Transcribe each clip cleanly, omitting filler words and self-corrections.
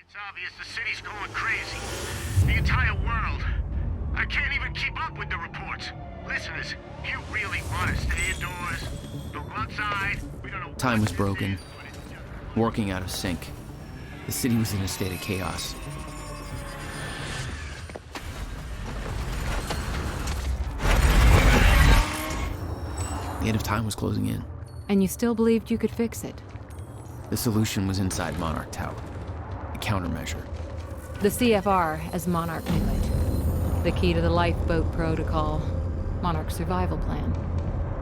It's obvious the city's going crazy. The entire world. I can't even keep up with the reports. Listeners, you really want to stay indoors? Don't go outside. We don't know what Time was this broken. is, but it's just- Working out of sync. The city was in a state of chaos. The end of time was closing in. And you still believed you could fix it? The solution was inside Monarch Tower. A countermeasure. The CFR, as Monarch knew it. The key to the lifeboat protocol. Monarch's survival plan.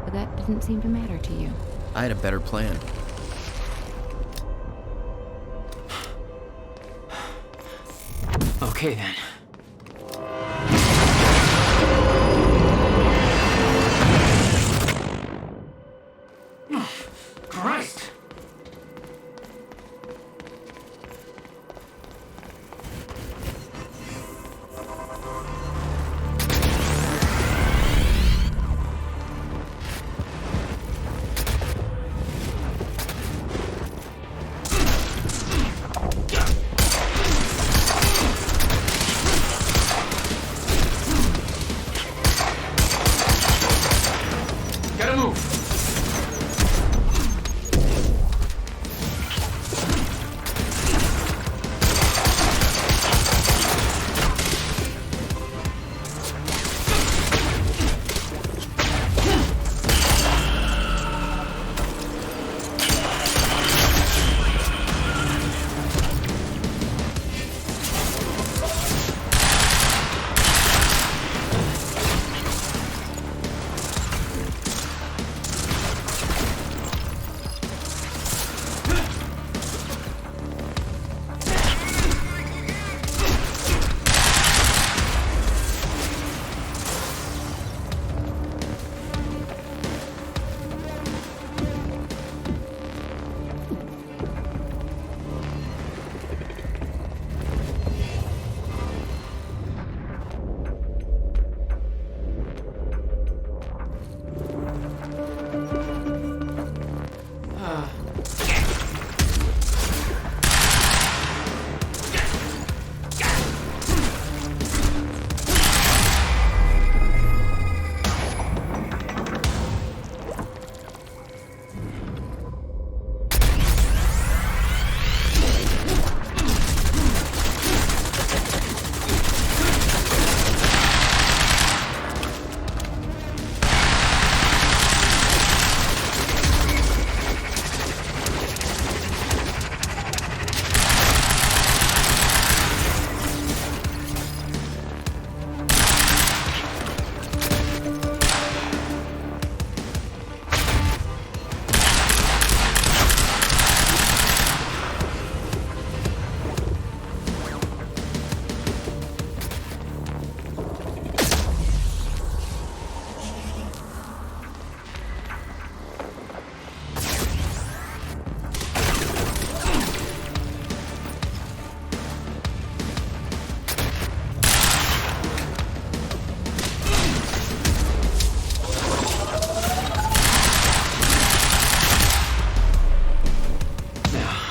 But that didn't seem to matter to you. I had a better plan. Okay then. Christ! Gotta move!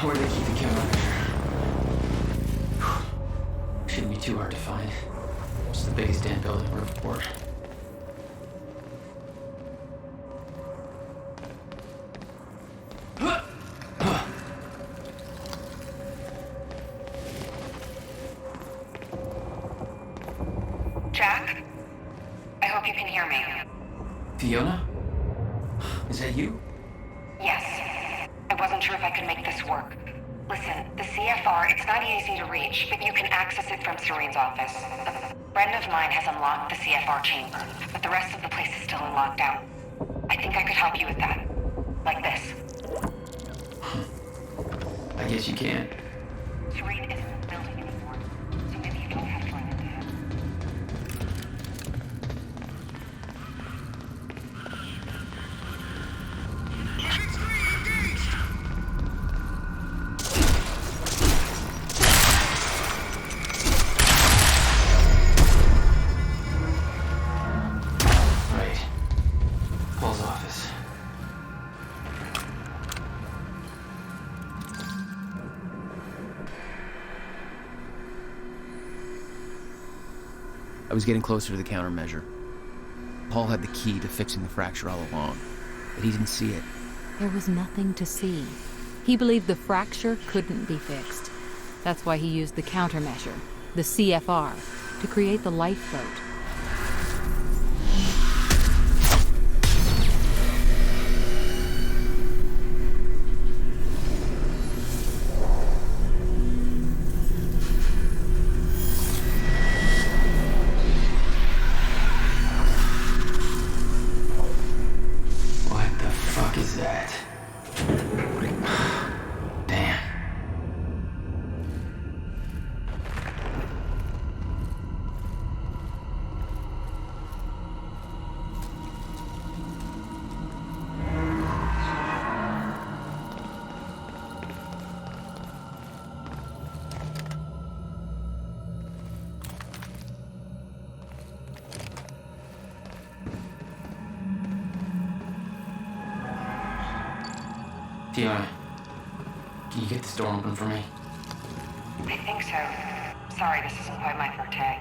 Where do they keep the countermeasure? Shouldn't be too hard to find. It's the biggest damn building we're report. Jack? I hope you can hear me. Fiona? Is that you? Yes. I wasn't sure if I could make this work. Listen, the CFR, it's not easy to reach, but you can access it from Serene's office. A friend of mine has unlocked the CFR chamber, but the rest of the place is still in lockdown. I think I could help you with that. Like this. I guess you can. Serene isn't in the building anymore, so maybe you don't have to run into him. I was getting closer to the countermeasure. Paul had the key to fixing the fracture all along, but he didn't see it. There was nothing to see. He believed the fracture couldn't be fixed. That's why he used the countermeasure, the CFR, to create the lifeboat. What the fuck is that? Damn. Fiona, can you get this door open for me? I think so. Sorry, this isn't quite my forte.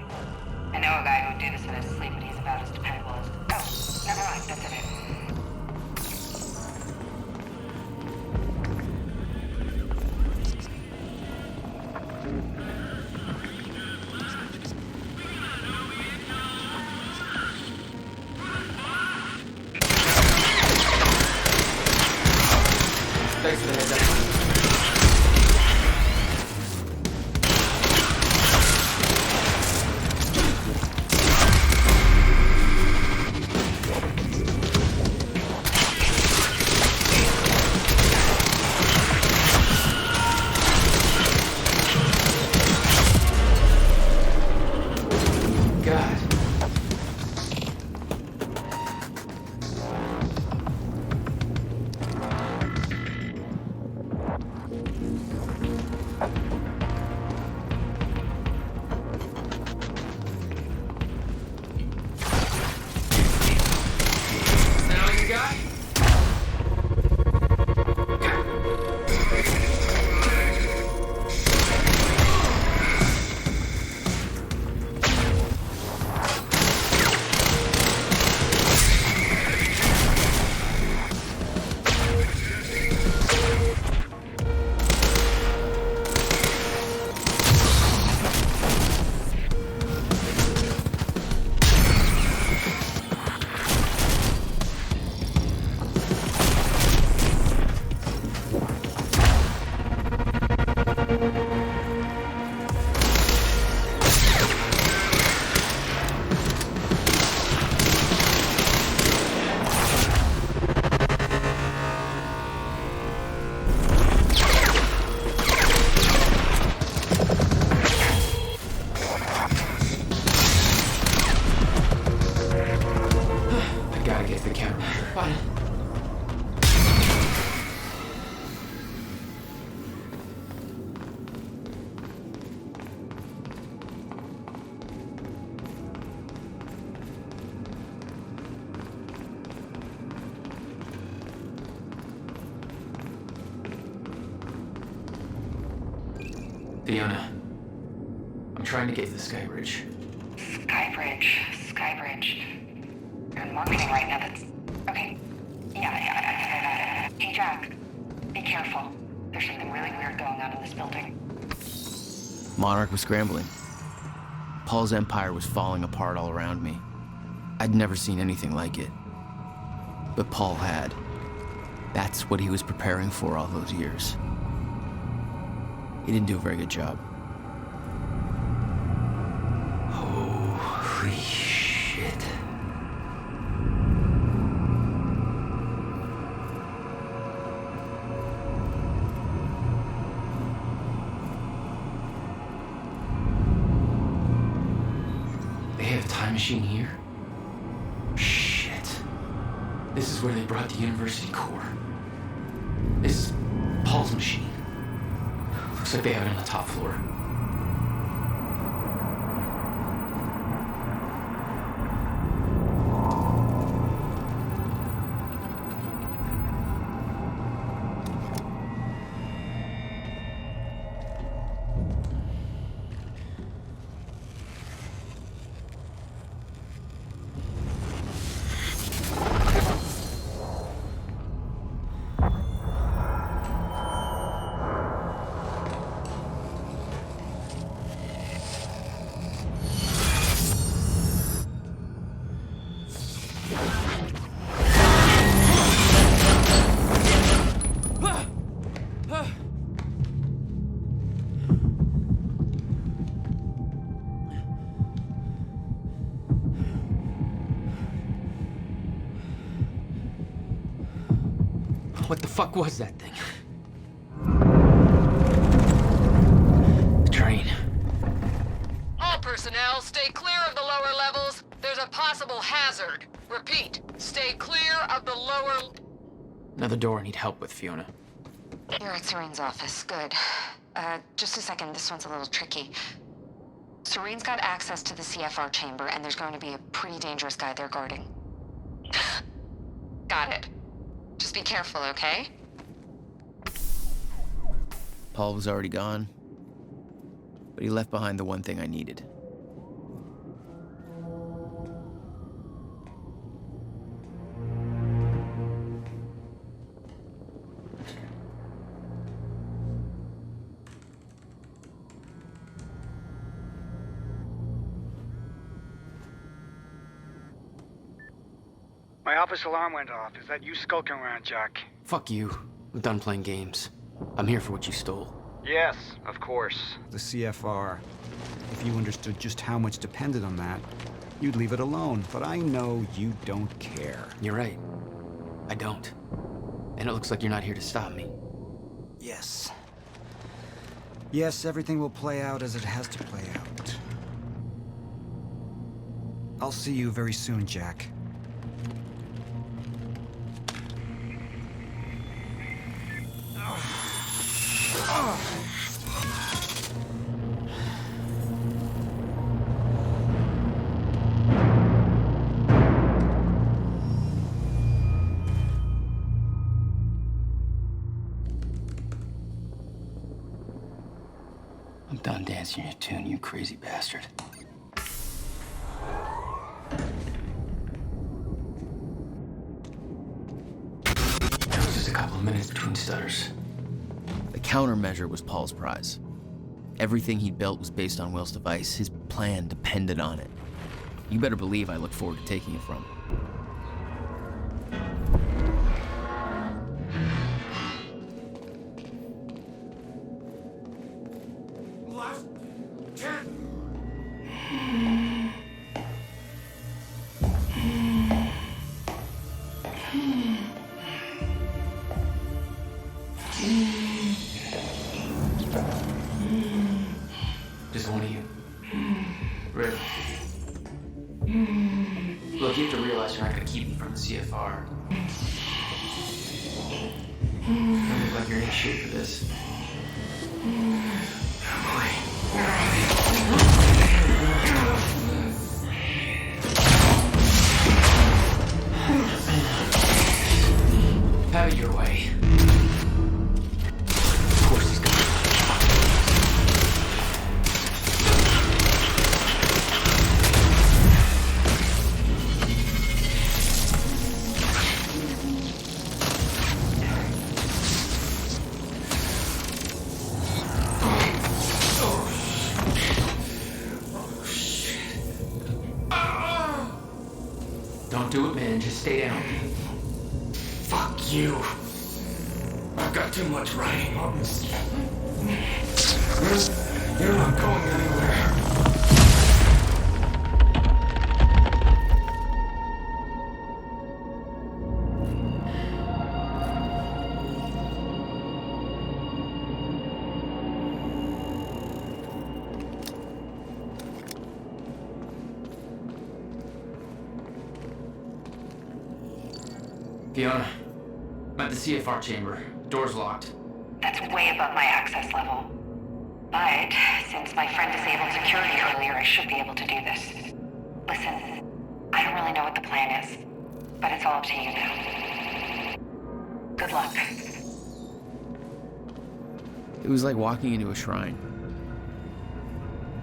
I know a guy who would do this in his sleep, but he's about as dependable as... Oh, never mind, that's it. Thanks for the heads up. God. Now you got? I gotta get to the camera. What? Fiona, I'm trying to get to the Sky Bridge. Skybridge. You're in marketing right now, that's... Okay. Yeah, I Hey, Jack. Be careful. There's something really weird going on in this building. Monarch was scrambling. Paul's empire was falling apart all around me. I'd never seen anything like it. But Paul had. That's what he was preparing for all those years. He didn't do a very good job. Holy shit. They have a time machine here? Shit. This is where they brought the university core. This is Paul's machine. Looks like they have it on the top floor. What the fuck was that thing? The train. All personnel, stay clear of the lower levels. There's a possible hazard. Repeat, stay clear of the lower... Another door I need help with, Fiona. You're at Serene's office. Good. Just a second. This one's a little tricky. Serene's got access to the CFR chamber, and there's going to be a pretty dangerous guy there guarding. Got it. Just be careful, okay? Paul was already gone, but he left behind the one thing I needed. My office alarm went off. Is that you skulking around, Jack? Fuck you. I'm done playing games. I'm here for what you stole. Yes, of course. The CFR. If you understood just how much depended on that, you'd leave it alone. But I know you don't care. You're right. I don't. And it looks like you're not here to stop me. Yes. Yes, everything will play out as it has to play out. I'll see you very soon, Jack. I'm done dancing your tune, you crazy bastard. It was just a couple of minutes between stutters. The countermeasure was Paul's prize. Everything he'd built was based on Will's device. His plan depended on it. You better believe I look forward to taking it from him. Just one of you. Really? Look, you have to realize you're not gonna keep me from the CFR. You don't look like you're in shape for this. Have it your way. Of course he's gonna. Don't do it, man. Just stay down. Fuck you. I've got too much riding on this. You're not going anywhere. Fiona, I'm at the CFR chamber. Door's locked. That's way above my access level. But since my friend disabled security earlier, I should be able to do this. Listen, I don't really know what the plan is, but it's all up to you now. Good luck. It was like walking into a shrine.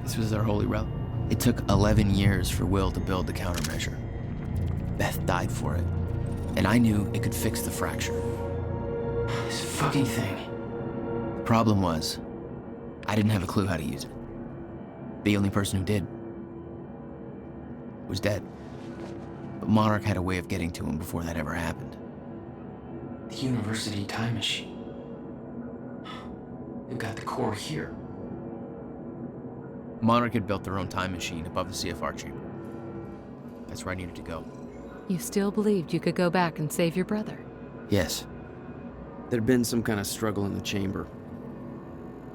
This was their holy relic. It took 11 years for Will to build the countermeasure. Beth died for it. And I knew it could fix the fracture. This fucking thing. The problem was, I didn't have a clue how to use it. The only person who did was dead. But Monarch had a way of getting to him before that ever happened. The University time machine. They've got the core here. Monarch had built their own time machine above the CFR chamber. That's where I needed to go. You still believed you could go back and save your brother? Yes. There'd been some kind of struggle in the chamber.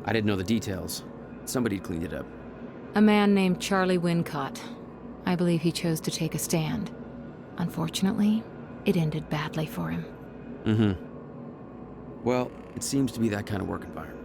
I didn't know the details. Somebody cleaned it up. A man named Charlie Wincott. I believe he chose to take a stand. Unfortunately, it ended badly for him. Mm-hmm. Well, it seems to be that kind of work environment.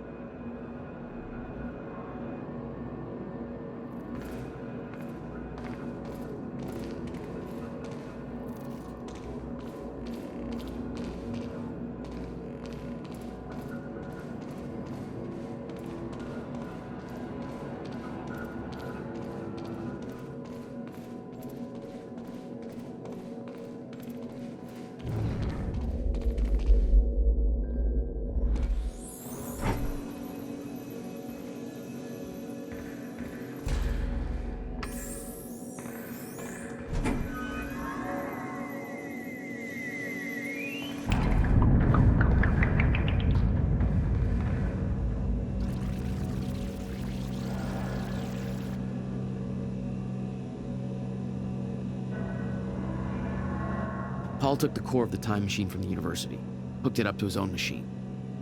Paul took the core of the time machine from the university, hooked it up to his own machine.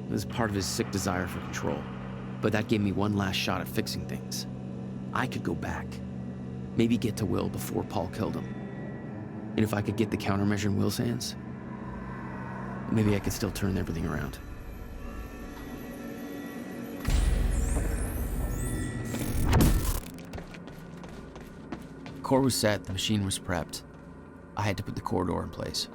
It was part of his sick desire for control, but that gave me one last shot at fixing things. I could go back, maybe get to Will before Paul killed him. And if I could get the countermeasure in Will's hands, maybe I could still turn everything around. Core was set, the machine was prepped. I had to put the corridor in place.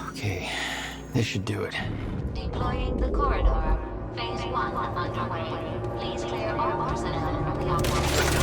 Okay, this should do it. Deploying the corridor. Phase 1 underway. Please clear all personnel from the operation.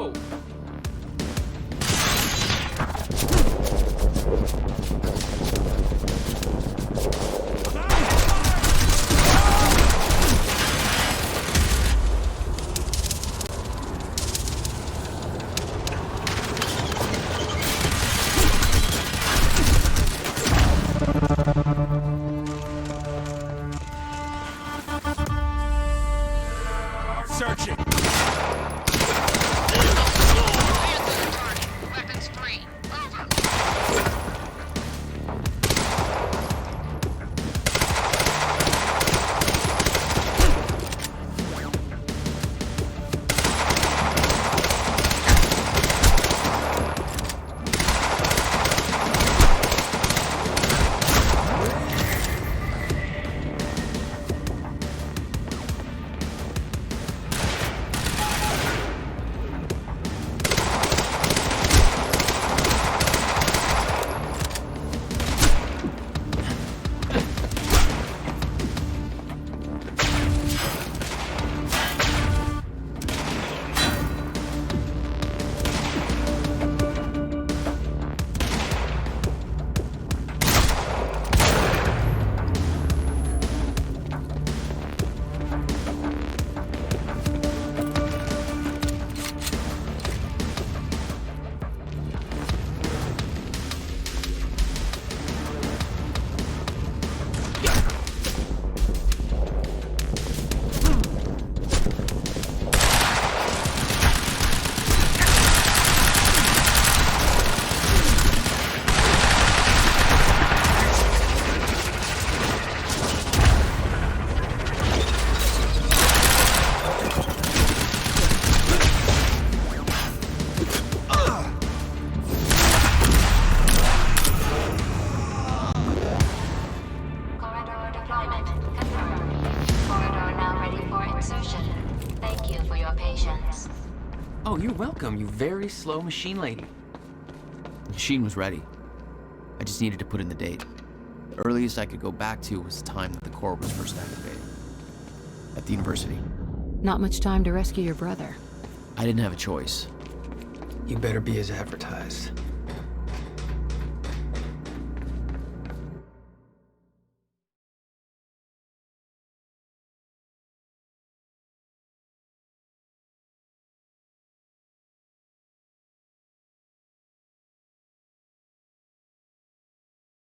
Whoa! Searching. Weapons free. Over. Corridor deployment confirmed. Corridor now ready for insertion. Thank you for your patience. Oh, you're welcome, you very slow machine lady. The machine was ready. I just needed to put in the date. The earliest I could go back to was the time that the core was first activated. At the university. Not much time to rescue your brother. I didn't have a choice. You better be as advertised.